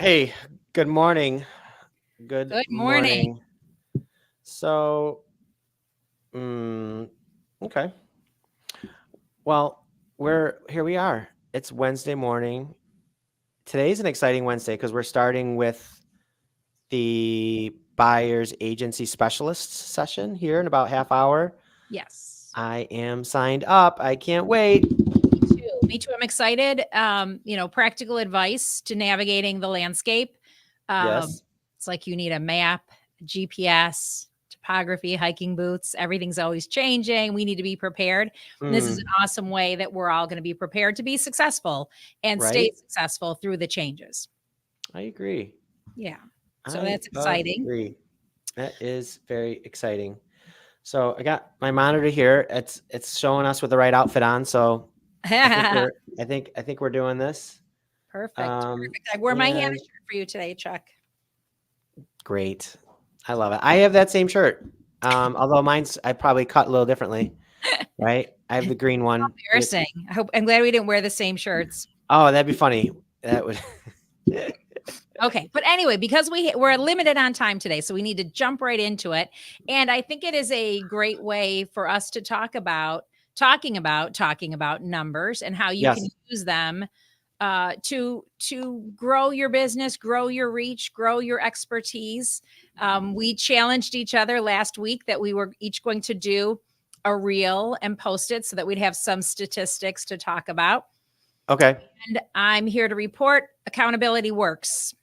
Hey, good morning. Good Good morning. morning. So, mm, okay. Well, we're here. We are. It's Wednesday morning. Today's an exciting Wednesday because we're starting with the buyer's agency specialists session here in about half hour. Yes. I am signed up. I can't wait. Me too. Me too. I'm excited. Practical advice to navigating the landscape. Um, Yes. it's like you need a map, GPS, topography, hiking boots. Everything's always changing. We need to be prepared. And this is an Mm, awesome way that we're all going to be prepared to be successful and stay right. successful through the changes. I agree. Yeah. So I that's exciting. agree. That is very exciting. So I got my monitor here. It's showing us with the right outfit on. So I think we're I think we're doing this. Perfect. Um, Perfect. I wore my Hannah and shirt for you today, Chuck. great. I love it. I have that same shirt. Although mine's I probably cut a little differently, right? I have the green one. Embarrassing. I'm glad we didn't wear the same shirts. Oh, that'd be funny. That would Okay, but anyway, because we're limited on time today, so we need to jump right into it. And I think it is a great way for us to talking about numbers and how you can yes. use them to grow your business, grow your reach, grow your expertise. We challenged each other last week that we were each going to do a reel and post it so that we'd have some statistics to talk about. Okay. And I'm here to report accountability works.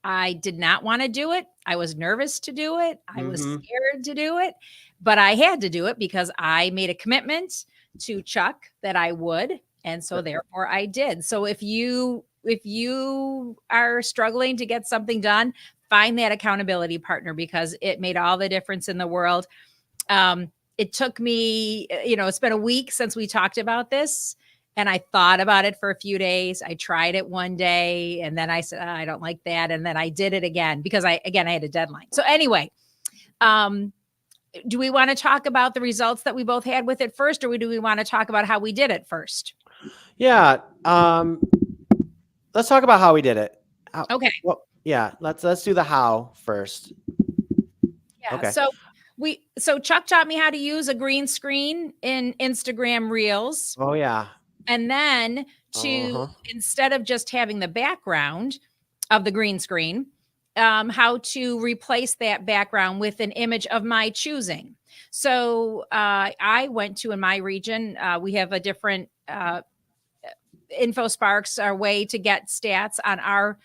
I did not want to do it. I was nervous to do it. I was Mm-hmm. scared to do it, but I had to do it because I made a commitment to Chuck that I would, and so therefore I did. So if you are struggling to get something done, find that accountability partner because it made all the difference in the world. It took me, it's been a week since we talked about this. And I thought about it for a few days. I tried it one day and then I said, "Oh, I don't like that." And then I did it again because I had a deadline. So anyway, um, do we want to talk about the results that we both had with it first, or do we want to talk about how we did it first? Yeah. Let's talk about how we did it. Okay. Well, yeah. Let's do the how first. Yeah. Okay. So Chuck taught me how to use a green screen in Instagram Reels. Oh yeah. And then Uh to huh. instead of just having the background of the green screen, how to replace that background with an image of my choosing. So I went to in my region, we have a different InfoSparks, our way to get stats on our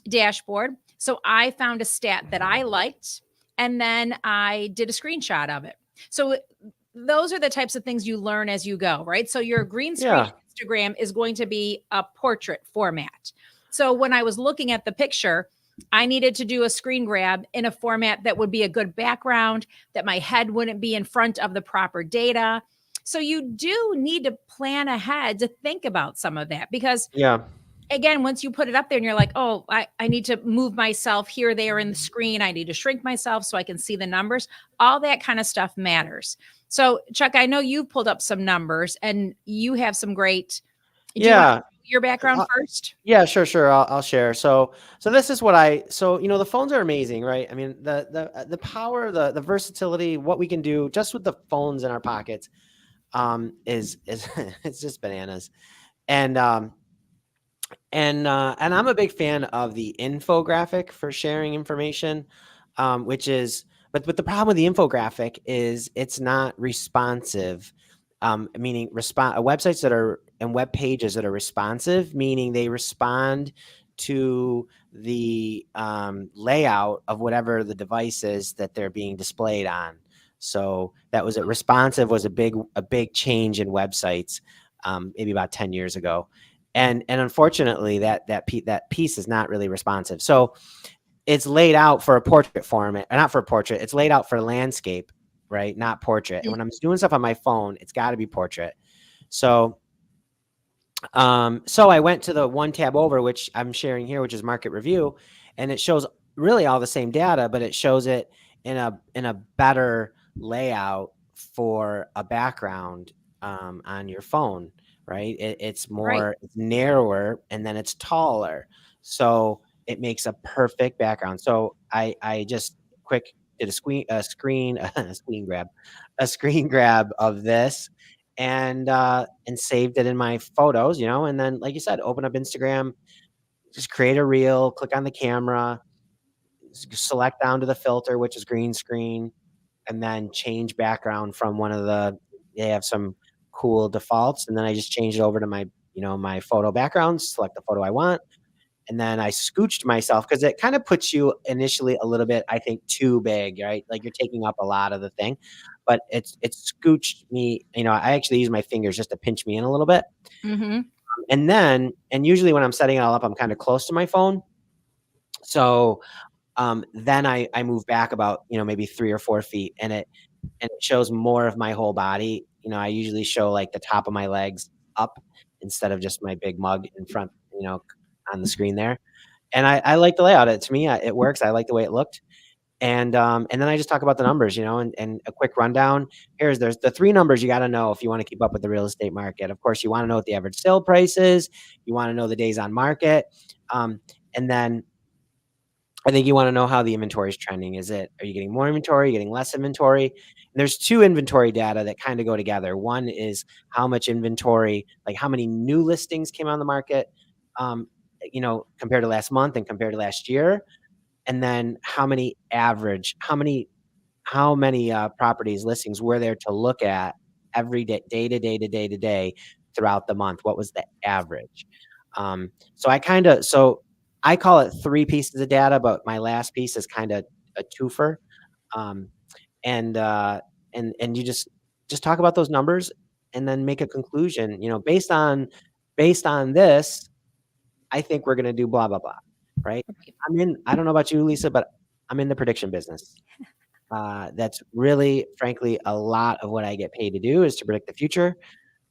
dashboard. So I found a stat that I liked, and then I did a screenshot of it. So those are the types of things you learn as you go, right? So your green screen Yeah. Instagram is going to be a portrait format. So when I was looking at the picture, I needed to do a screen grab in a format that would be a good background, that my head wouldn't be in front of the proper data. So you do need to plan ahead to think about some of that because Yeah. again, once you put it up there and you're like, oh, I need to move myself here, there in the screen. I need to shrink myself so I can see the numbers. All that kind of stuff matters. So, Chuck, I know you've pulled up some numbers and you have some great. Do you want Yeah. your background first? Yeah, sure. I'll share. So this is what the phones are amazing, right? I mean, the power, the versatility, what we can do just with the phones in our pockets, is it's just bananas. And and I'm a big fan of the infographic for sharing information, which is but the problem with the infographic is it's not responsive, meaning websites that are and web pages that are responsive, meaning they respond to the layout of whatever the device is that they're being displayed on. So that was responsive was a big change in websites, maybe about 10 years ago, and unfortunately that piece is not really responsive. So it's laid out for a portrait format, not for a portrait. It's laid out for landscape, right? Not portrait. And when I'm doing stuff on my phone, it's got to be portrait. So, so I went to the one tab over, which I'm sharing here, which is market review, and it shows really all the same data, but it shows it in a better layout for a background on your phone, right? It's Right. more, it's narrower, and then it's taller. So it makes a perfect background. So I just quick did a screen a screen grab of this and saved it in my photos, and then like you said, open up Instagram, just create a reel, click on the camera, select down to the filter, which is green screen, and then change background from they have some cool defaults, and then I just change it over to my photo background, select the photo I want, and then I scooched myself because it kind of puts you initially a little bit, I think, too big, right? Like you're taking up a lot of the thing, but it scooched me. I actually use my fingers just to pinch me in a little bit, Mm-hmm. and usually when I'm setting it all up, I'm kind of close to my phone, so then I move back about maybe 3 or 4 feet, and it shows more of my whole body. I usually show like the top of my legs up instead of just my big mug in front, on the screen there. And I like the layout. To me, it works. I like the way it looked. And then I just talk about the numbers, and a quick rundown. There's the 3 numbers you got to know if you want to keep up with the real estate market. Of course, you want to know what the average sale price is. You want to know the days on market. And then I think you want to know how the inventory is trending. Are you getting more inventory? Are you getting less inventory? And there's 2 inventory data that kind of go together. One is how much inventory, like how many new listings came on the market, compared to last month and compared to last year. And then how many properties, listings were there to look at every day to day to day to day throughout the month? What was the average? So I call it 3 pieces of data, but my last piece is kind of a twofer. Um, and you just talk about those numbers and then make a conclusion, based on this, I think we're going to do blah, blah, blah. Right. I don't know about you, Lisa, but I'm in the prediction business. That's really, frankly, a lot of what I get paid to do is to predict the future.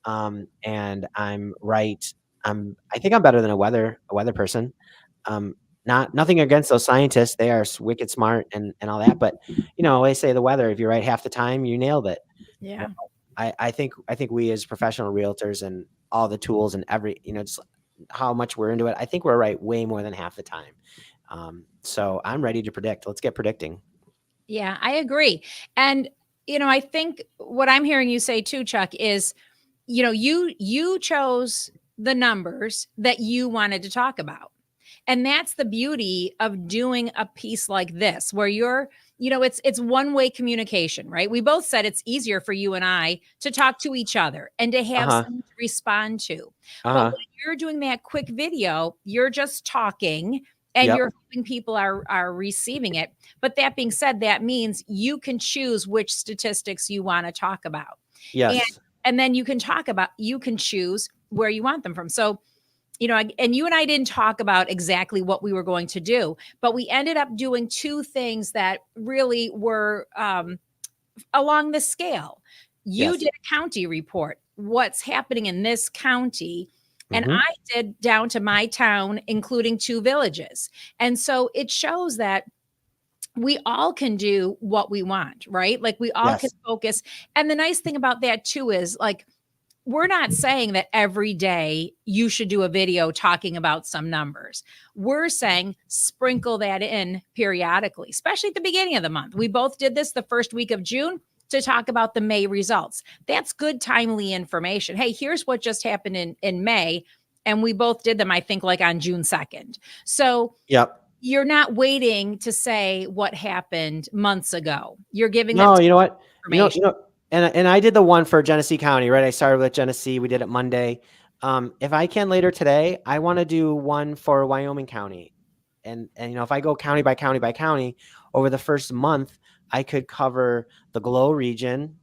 And I'm right. I think I'm better than a weather person. Nothing against those scientists. They are wicked smart and all that. But, they say the weather, if you're right half the time, you nailed it. Yeah. I think we as professional realtors and all the tools and just how much we're into it, I think we're right way more than half the time. So I'm ready to predict. Let's get predicting. Yeah, I agree. And I think what I'm hearing you say too, Chuck, is you chose the numbers that you wanted to talk about. And that's the beauty of doing a piece like this, where it's one-way communication, right? We both said it's easier for you and I to talk to each other and to have something to respond to. But when you're doing that quick video, you're just talking and you're hoping people are receiving it. But that being said, that means you can choose which statistics you want to talk about. Yes. And then you can choose where you want them from. So, and you and I didn't talk about exactly what we were going to do, but we ended up doing 2 things that really were along the scale. You did a county report, what's happening in this county, and I did down to my town, including 2 villages. And so it shows that we all can do what we want, right? Like we all can focus. And the nice thing about that too is, like, we're not saying that every day you should do a video talking about some numbers. We're saying sprinkle that in periodically, especially at the beginning of the month. We both did this the first week of June to talk about the May results. That's good, timely information. Hey, here's what just happened in May. And we both did them, I think, like on June 2nd. So you're not waiting to say what happened months ago. You're giving them you know what? Information. And I did the one for Genesee County, right? I started with Genesee. We did it Monday. If I can later today, I want to do one for Wyoming County. And if I go county by county by county over the first month, I could cover the Glow region,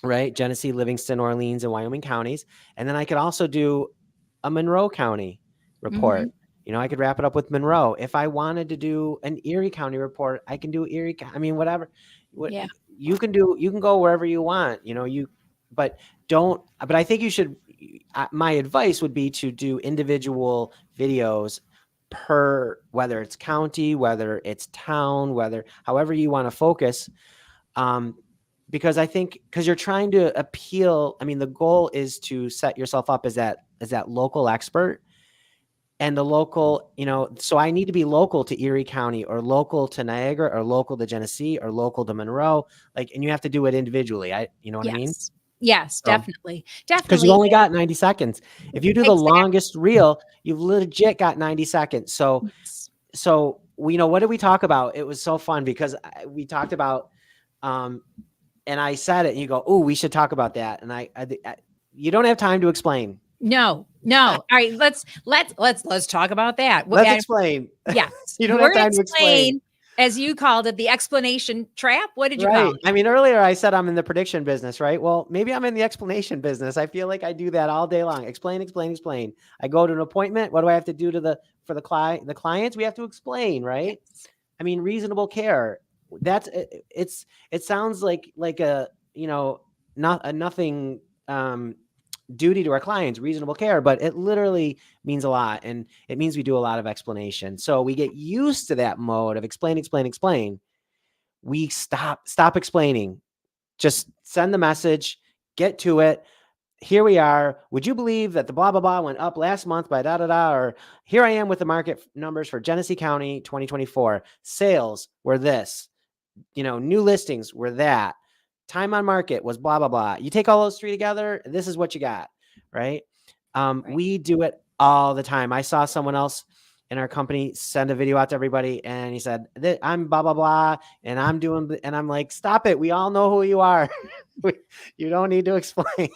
right? Genesee, Livingston, Orleans, and Wyoming counties. And then I could also do a Monroe County report. I could wrap it up with Monroe. If I wanted to do an Erie County report, I can do Erie. I mean, whatever. You can go wherever you want, but I think you should, my advice would be to do individual videos per, whether it's county, whether it's town, however you want to focus. Because you're trying to appeal. I mean, the goal is to set yourself up as that local expert. and the local, so I need to be local to Erie County or local to Niagara or local to Genesee or local to Monroe. And you have to do it individually. You know what I mean? Yes. Yes, So, definitely. because you've Definitely. only got 90 seconds. If you do the Exactly. longest reel, you've legit got 90 seconds. So what did we talk about? It was so fun because we talked about, and I said it, and you go, "Oh, we should talk about that." And I you don't have time to explain. No. All right, let's talk about that. Let's explain. Yes. You don't have time to explain. As you called it, the explanation trap. What did you call Right. it? I mean, earlier I said I'm in the prediction business, right? Well, maybe I'm in the explanation business. I feel like I do that all day long. Explain, explain, explain. I go to an appointment. What do I have to do for the clients? We have to explain, right? Yes. I mean, reasonable care. It sounds like a, not a nothing duty to our clients, reasonable care, but it literally means a lot. And it means we do a lot of explanation. So we get used to that mode of explain, explain, explain. We stop explaining. Just send the message, get to it. Here we are. Would you believe that the blah, blah, blah went up last month by da, da, da, or here I am with the market numbers for Genesee County 2024. Sales were this, new listings were that. Time on market was blah, blah, blah. You take all those three together, this is what you got, right? Right. We do it all the time. I saw someone else in our company send a video out to everybody, and he said, I'm blah, blah, blah, and I'm like, stop it. We all know who you are. You don't need to explain.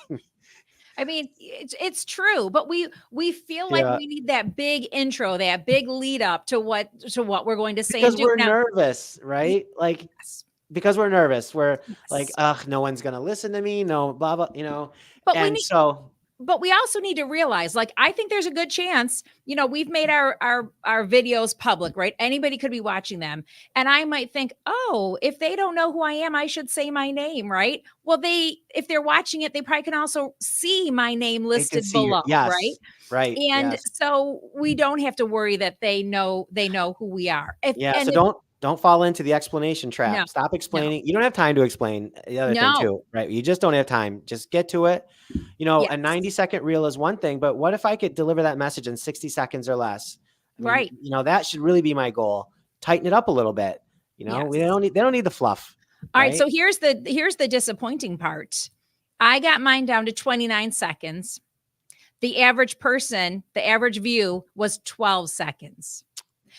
I mean, it's true, but we feel like we need that big intro, that big lead up to what we're going to say Because and do. we're nervous, right? Yes. Because we're nervous. We're like, Yes. ugh, no one's going to listen to me. No, blah, blah, But but we also need to realize, I think there's a good chance, we've made our videos public, right? Anybody could be watching them. And I might think, oh, if they don't know who I am, I should say my name, right? Well, if they're watching it, they probably can also see my name listed below, right? Right. And yes. so we don't have to worry that they know who we are. So don't fall into the explanation trap. No, Stop explaining. You don't have time to explain the other thing too, right? You just don't have time. Just get to it. Yes. A 90-second reel is one thing, but what if I could deliver that message in 60 seconds or less? Right. That should really be my goal. Tighten it up a little bit. Yes. They don't need the fluff. All right. So here's the disappointing part. I got mine down to 29 seconds. The average person, the average view was 12 seconds.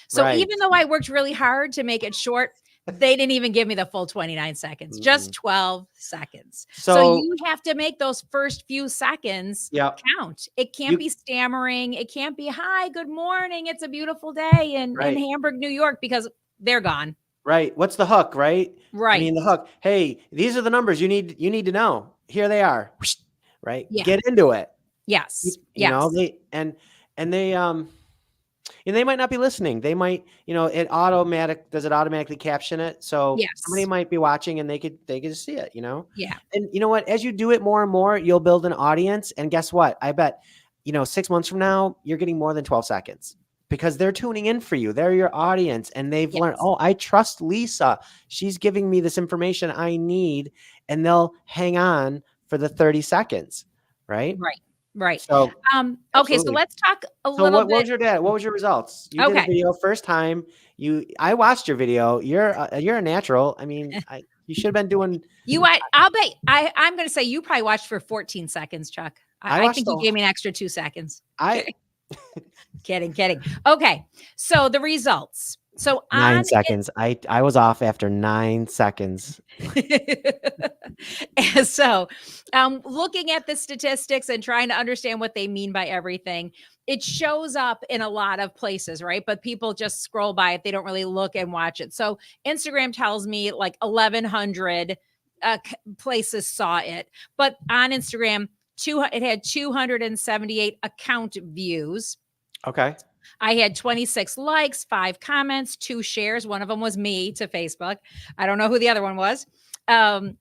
So even though I worked really hard to make it short, they didn't even give me the full 29 seconds, just 12 seconds. So you have to make those first few seconds count. It can't be stammering. It can't be, hi, good morning. It's a beautiful day in Hamburg, New York, because they're gone. Right. What's the hook, right? Right. I mean, the hook. Hey, these are the numbers you need to know. Here they are. Right. Yeah. Get into it. Yes. They might not be listening. They might, does it automatically caption it? So somebody might be watching and they could see it, Yeah. And you know what, as you do it more and more, you'll build an audience. And guess what? I bet, 6 months from now, you're getting more than 12 seconds because they're tuning in for you. They're your audience and they've learned, oh, I trust Lisa. She's giving me this information I need, and they'll hang on for the 30 seconds. Right. Right. So, okay. So let's talk a little bit. What was your dad? What was your results? You did a video first time. I watched your video. You're a natural. I mean, you should have been doing. I'll bet. I'm going to say you probably watched for 14 seconds, Chuck. I think you gave me an extra 2 seconds. Kidding. Okay. So the results. So 9 seconds. I was off after 9 seconds. And so looking at the statistics and trying to understand what they mean by everything, it shows up in a lot of places, right? But people just scroll by it. They don't really look and watch it. So Instagram tells me 1,100 places saw it. But on Instagram, it had 278 account views. Okay. I had 26 likes, 5 comments, 2 shares. One of them was me to Facebook. I don't know who the other one was. And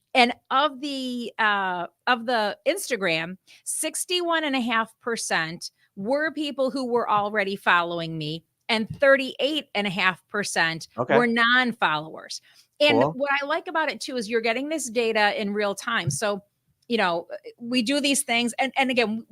of the Instagram, 61.5% were people who were already following me, and 38.5% were non-followers. And what I like about it too is you're getting this data in real time. So, we do these things, and again,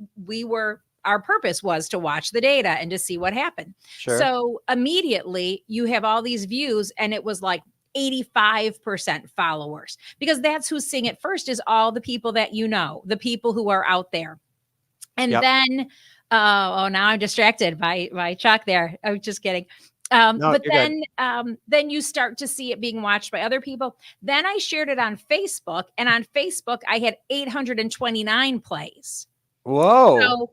our purpose was to watch the data and to see what happened. Sure. So immediately you have all these views, and it was like 85% followers, because that's who's seeing it first, is all the people that you know, the people who are out there. And Yep. then oh, now I'm distracted by Chuck there. I was just kidding. No, But you're good. then you start to see it being watched by other people. Then I shared it on Facebook, and on Facebook I had 829 plays. Whoa. So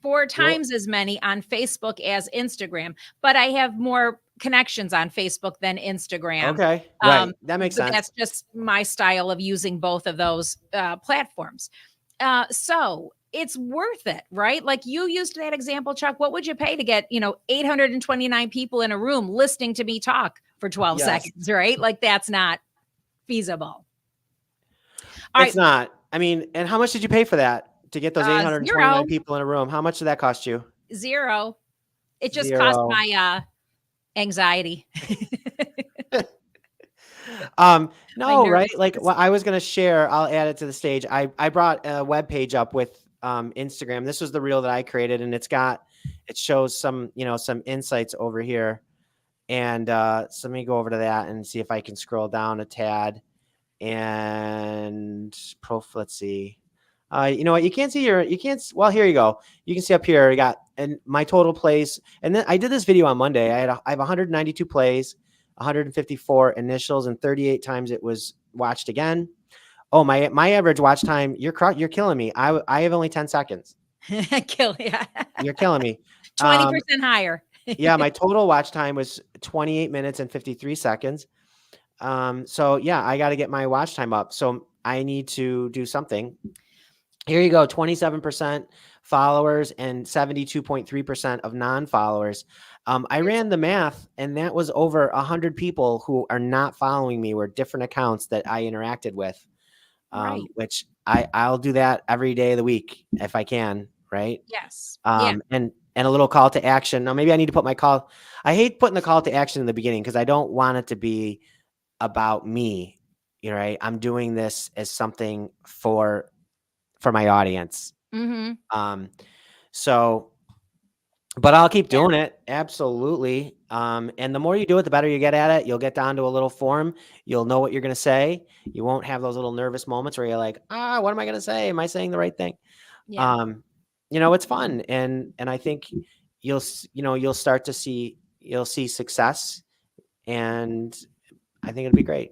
four times as many on Facebook as Instagram, but I have more connections on Facebook than Instagram. Okay. Right. That makes But sense. that's just my style of using both of those platforms. So it's worth it, right? Like you used that example, Chuck. What would you pay to get, 829 people in a room listening to me talk for 12 Yes. seconds, right? Like that's not feasible. It's not. I mean, and how much did you pay for that to get those 829 Zero. people in a room? How much did that cost you? Zero. It just cost Zero. my anxiety. No, right? Like what I was going to share, I'll add it to the stage. I brought a web page up with Instagram. This was the reel that I created, and it shows some, some insights over here. And so let me go over to that and see if I can scroll down a tad. And let's see. You know what? You can't see well, here you go. You can see up here, I got and my total plays. And then I did this video on Monday. I have 192 plays, 154 initials, and 38 times it was watched again. Oh, my average watch time, you're killing me. I have only 10 seconds. Kill yeah. You're killing me. 20% higher. Yeah, my total watch time was 28 minutes and 53 seconds. So yeah, I got to get my watch time up. So I need to do something. Here you go. 27% followers and 72.3% of non-followers. I ran the math, and that was over 100 people who are not following me, were different accounts that I interacted with. Right. Which I'll do that every day of the week if I can. Right. Yes. And a little call to action. Now, maybe I need to put I hate putting the call to action in the beginning because I don't want it to be about me. Right. I'm doing this as something for my audience. Mm-hmm. So, but I'll keep doing it. Absolutely. And the more you do it, the better you get at it. You'll get down to a little form. You'll know what you're going to say. You won't have those little nervous moments where you're like, what am I going to say? Am I saying the right thing? Yeah. It's fun. And I think you'll start to see success, and I think it'll be great.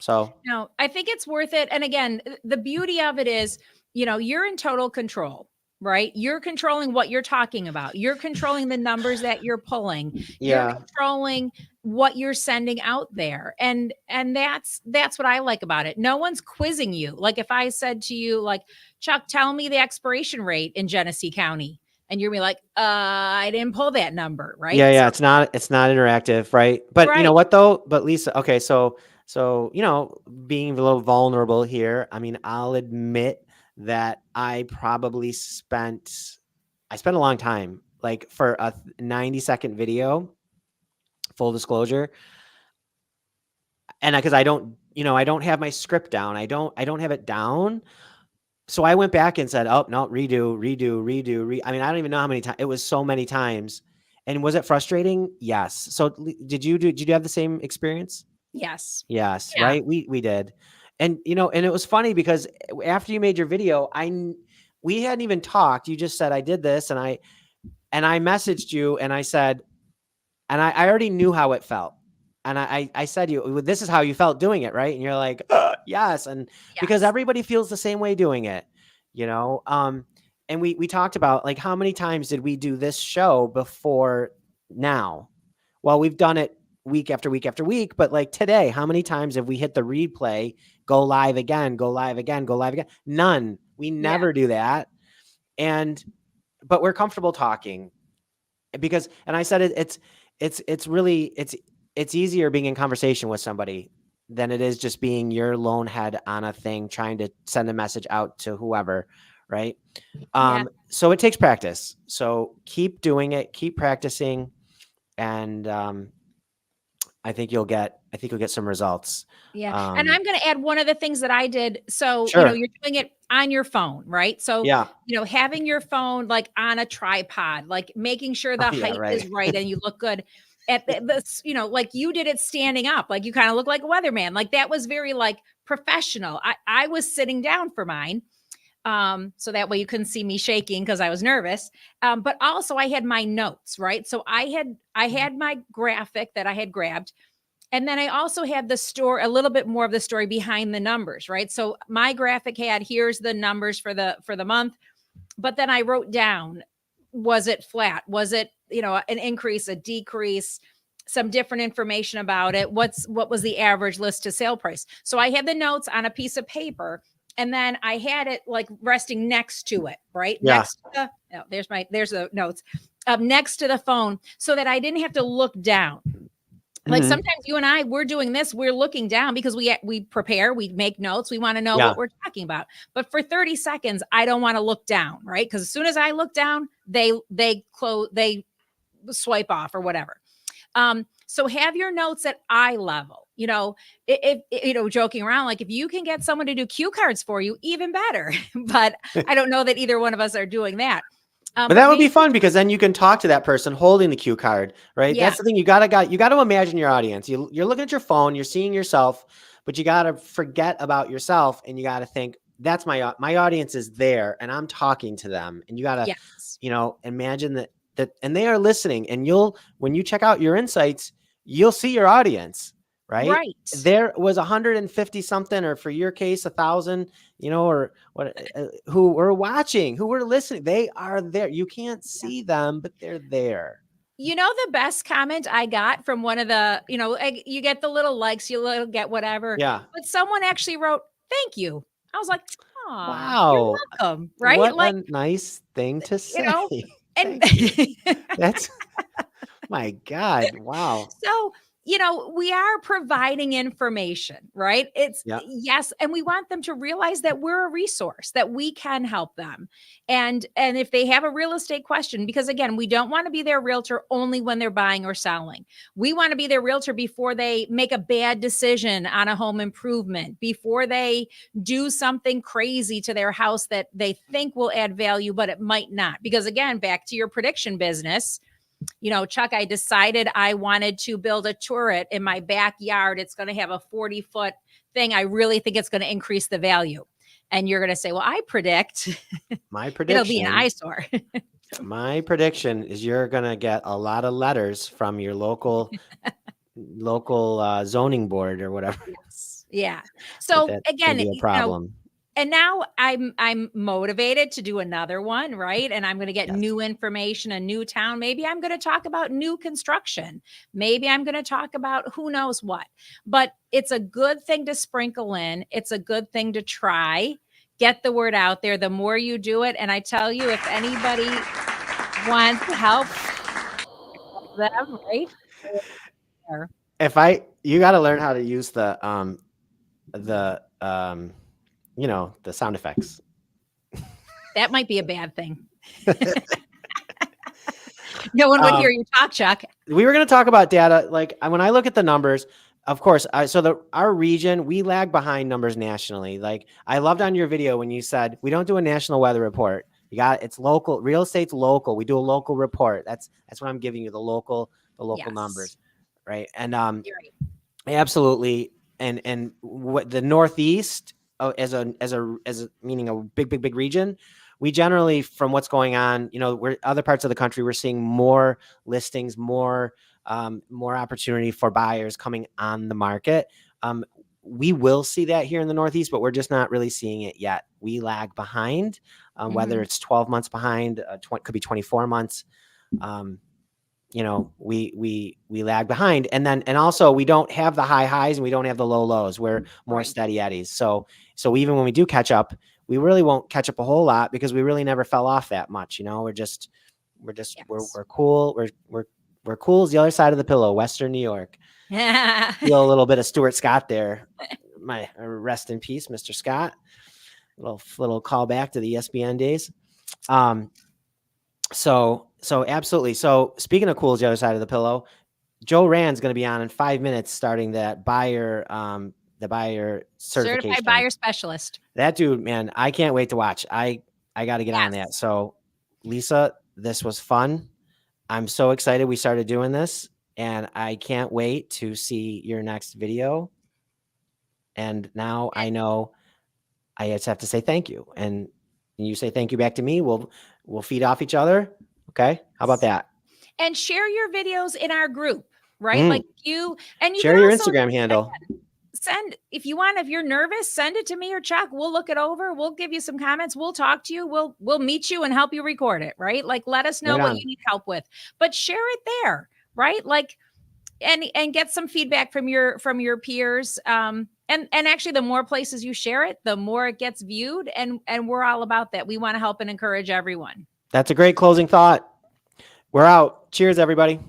So no, I think it's worth it. And again, the beauty of it is, you're in total control, right? You're controlling what you're talking about. You're controlling the numbers that you're pulling. Yeah. You're controlling what you're sending out there. And that's what I like about it. No one's quizzing you. Like if I said to you, like, Chuck, tell me the expiration rate in Genesee County. And you're gonna be like, I didn't pull that number, right? Yeah. It's not interactive, right? But right. You know what though? But Lisa, okay, so being a little vulnerable here, I mean, I'll admit that I probably spent a long time, like for a 90-second video, full disclosure. And because I don't have my script down. I don't have it down. So I went back and said, oh, no, redo. I mean, I don't even know how many times. It was so many times. And was it frustrating? Yes. So did you have the same experience? Yes. Yes. Yeah. Right. We did. And, and it was funny because after you made your video, we hadn't even talked. You just said, I did this. And I messaged you and I said, and I already knew how it felt. And I said, this is how you felt doing it. Right. And you're like, yes. And because everybody feels the same way doing it, and we talked about like, how many times did we do this show before now? Well, we've done it week after week after week, but like today, how many times have we hit the replay, go live again, go live again, go live again? None. We never do that. But we're comfortable talking because, and I said, it's really, it's easier being in conversation with somebody than it is just being your lone head on a thing, trying to send a message out to whoever. Right. So it takes practice. So keep doing it, keep practicing. And I think you'll get I think you'll get some results. Yeah. And I'm going to add one of the things that I did. So, Sure. you're doing it on your phone, right? So, Yeah. having your phone like on a tripod, like making sure Oh, the yeah. height Right. is right and you look good at this, like you did it standing up, like you kind of look like a weatherman. Like that was very like professional. I was sitting down for mine. So that way you couldn't see me shaking because I was nervous. But also I had my notes, right? So I had my graphic that I had grabbed, and then I also had the story, a little bit more of the story behind the numbers, right? So my graphic had, here's the numbers for the month, but then I wrote down, was it flat? Was it, an increase, a decrease, some different information about it? What was the average list to sale price? So I had the notes on a piece of paper, and then I had it like resting next to it, right? Yeah. Next to there's the notes next to the phone, so that I didn't have to look down. Like Mhm. sometimes you and I, we're doing this, we're looking down because we prepare, we make notes, we want to know Yeah. what we're talking about. But for 30 seconds, I don't want to look down, right? Because as soon as I look down, they swipe off or whatever. So have your notes at eye level. If joking around, like if you can get someone to do cue cards for you, even better. But I don't know that either one of us are doing that. But that would be maybe, fun because then you can talk to that person holding the cue card, right? yeah, That's the thing. You gotta imagine your audience. You're looking at your phone, you're seeing yourself, but you gotta forget about yourself and you gotta think that's my audience is there and I'm talking to them. And you gotta, yes, imagine that and they are listening. And when you check out your insights, you'll see your audience, right? right. There was 150 something, or for your case, 1,000, or what, who were watching, who were listening. They are there. You can't see them, but they're there. The best comment I got from one of the, you get the little likes, get whatever, Yeah. but someone actually wrote, "Thank you." I was like, "Aw, you're Wow. welcome." Right? What Like, a nice thing to you say. know, and Thank you. That's my God. Wow. so, we are providing information, right? It's Yeah. yes, and we want them to realize that we're a resource, that we can help them. And if they have a real estate question, because again, we don't want to be their realtor only when they're buying or selling. We want to be their realtor before they make a bad decision on a home improvement, before they do something crazy to their house that they think will add value, but it might not. Because again, back to your prediction business, Chuck, I decided I wanted to build a turret in my backyard. It's going to have a 40-foot thing. I really think it's going to increase the value. And you're going to say, well, I predict My it'll be an prediction. eyesore. My prediction is you're gonna get a lot of letters from your local zoning board or whatever. Yes. Yeah. So That's gonna again, be a problem. and now I'm motivated to do another one, right? And I'm going to get Yes. new information, a new town. Maybe I'm going to talk about new construction. Maybe I'm going to talk about who knows what. But it's a good thing to sprinkle in. It's a good thing to try. Get the word out there. The more you do it, and I tell you, if anybody wants to help them, right? There. You got to learn how to use the the sound effects. That might be a bad thing. No one would hear you talk, Chuck. We were going to talk about data. Like when I look at the numbers, of course, our region, we lag behind numbers nationally. Like I loved on your video when you said we don't do a national weather report. It's local. Real estate's local. We do a local report. That's what I'm giving you, the local Yes. numbers, right? And You're right. absolutely. And what the Northeast as a meaning a big region, we generally, from what's going on, we're other parts of the country, we're seeing more listings, more opportunity for buyers coming on the market. We will see that here in the Northeast, but we're just not really seeing it yet. We lag behind, whether it's 12 months behind, could be 24 months. We lag behind, and also we don't have the high highs and we don't have the low lows. We're more Right. steady eddies. So even when we do catch up, we really won't catch up a whole lot because we really never fell off that much. We're Yes. we're cool. We're cool as the other side of the pillow, Western New York. Yeah. Feel a little bit of Stuart Scott there. My rest in peace, Mr. Scott. Little call back to the ESPN days. So absolutely. So speaking of cool as the other side of the pillow, Joe Rand's going to be on in 5 minutes, starting that buyer, the buyer certification. Certified buyer specialist. That dude, man, I can't wait to watch. I got to get on that. Yes. So, Lisa, this was fun. I'm so excited we started doing this, and I can't wait to see your next video. And now I know I just have to say thank you, and you say thank you back to me. We'll feed off each other. Okay, how about that? And share your videos in our group, right? Like you share can your also Instagram handle. Send, if you want, if you're nervous, send it to me or Chuck. We'll look it over. We'll give you some comments. We'll talk to you. We'll meet you and help you record it, right? Like let us know Right what on. you need help with, but share it there, right? Like and get some feedback from your peers. And actually the more places you share it, the more it gets viewed. And we're all about that. We want to help and encourage everyone. That's a great closing thought. We're out. Cheers, everybody.